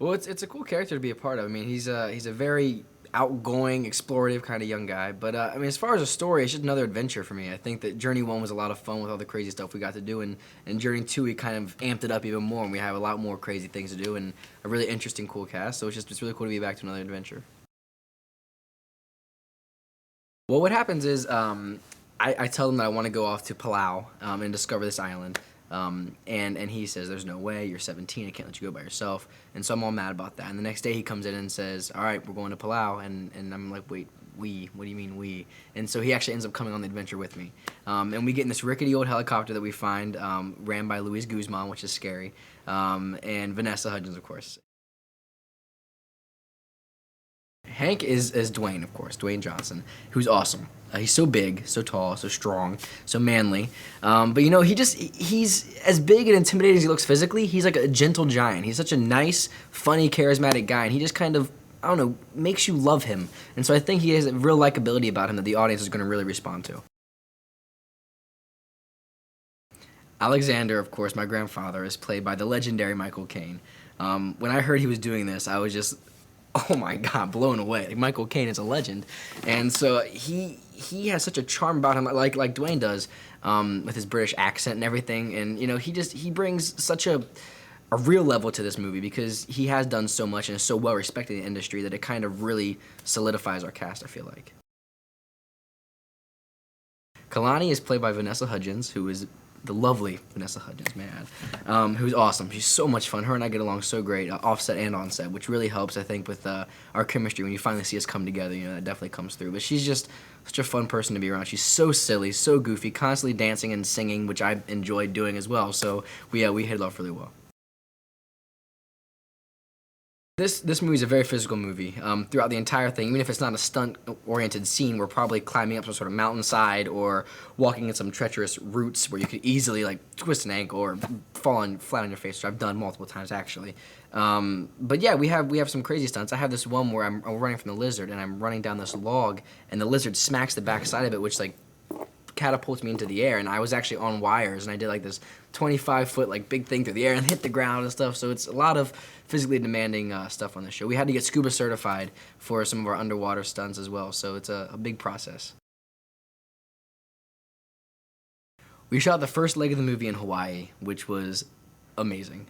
Well, it's a cool character to be a part of. I mean, he's a very outgoing, explorative kind of young guy. But I mean, as far as a story, it's just another adventure for me. I think that Journey One was a lot of fun with all the crazy stuff we got to do, and Journey Two we kind of amped it up even more, and we have a lot more crazy things to do and a really interesting, cool cast. So it's really cool to be back to another adventure. Well, what happens is I tell him that I want to go off to Palau and discover this island. And he says, "There's no way. You're 17. I can't let you go by yourself." And so I'm all mad about that. And the next day he comes in and says, "All right, we're going to Palau." And I'm like, "Wait, we? What do you mean we?" And so he actually ends up coming on the adventure with me. And we get in this rickety old helicopter that we find, ran by Luis Guzman, which is scary, and Vanessa Hudgens, of course. Hank is Dwayne, of course, Dwayne Johnson, who's awesome. He's so big, so tall, so strong, so manly. But you know, he's as big and intimidating as he looks physically. He's like a gentle giant. He's such a nice, funny, charismatic guy, and he just kind of, I don't know, makes you love him. And so I think he has a real likability about him that the audience is going to really respond to. Alexander, of course, my grandfather, is played by the legendary Michael Caine. When I heard he was doing this, I was just, oh my God, blown away. Like, Michael Caine is a legend, and so he has such a charm about him, like Dwayne does, with his British accent and everything. And you know, he brings such a real level to this movie because he has done so much and is so well respected in the industry that it kind of really solidifies our cast, I feel like. Kalani is played by Vanessa Hudgens, who is the lovely Vanessa Hudgens, man, who's awesome. She's so much fun. Her and I get along so great, offset and on set, which really helps, I think, with our chemistry. When you finally see us come together, you know, that definitely comes through. But she's just such a fun person to be around. She's so silly, so goofy, constantly dancing and singing, which I enjoyed doing as well. So we hit it off really well. This movie is a very physical movie. Throughout the entire thing, even if it's not a stunt-oriented scene, we're probably climbing up some sort of mountainside or walking in some treacherous routes where you could easily like twist an ankle or fall on flat on your face, which I've done multiple times actually. But yeah, we have some crazy stunts. I have this one where I'm running from the lizard and I'm running down this log, and the lizard smacks the backside of it, which like catapults me into the air, and I was actually on wires, and I did like this 25-foot like big thing through the air and hit the ground and stuff. So it's a lot of physically demanding stuff on the show. We had to get scuba certified for some of our underwater stunts as well, so it's a big process. We shot the first leg of the movie in Hawaii, which was amazing.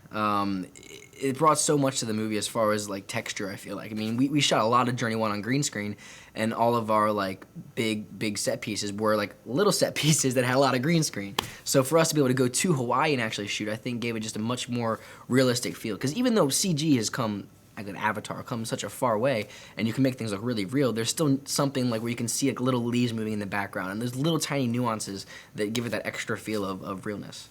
It brought so much to the movie as far as like texture, I feel like. I mean, we shot a lot of Journey 1 on green screen, and all of our like big set pieces were like little set pieces that had a lot of green screen. So for us to be able to go to Hawaii and actually shoot, I think gave it just a much more realistic feel. Because even though CG has come, like an Avatar, come such a far way, and you can make things look really real, there's still something like where you can see like little leaves moving in the background, and there's little tiny nuances that give it that extra feel of realness.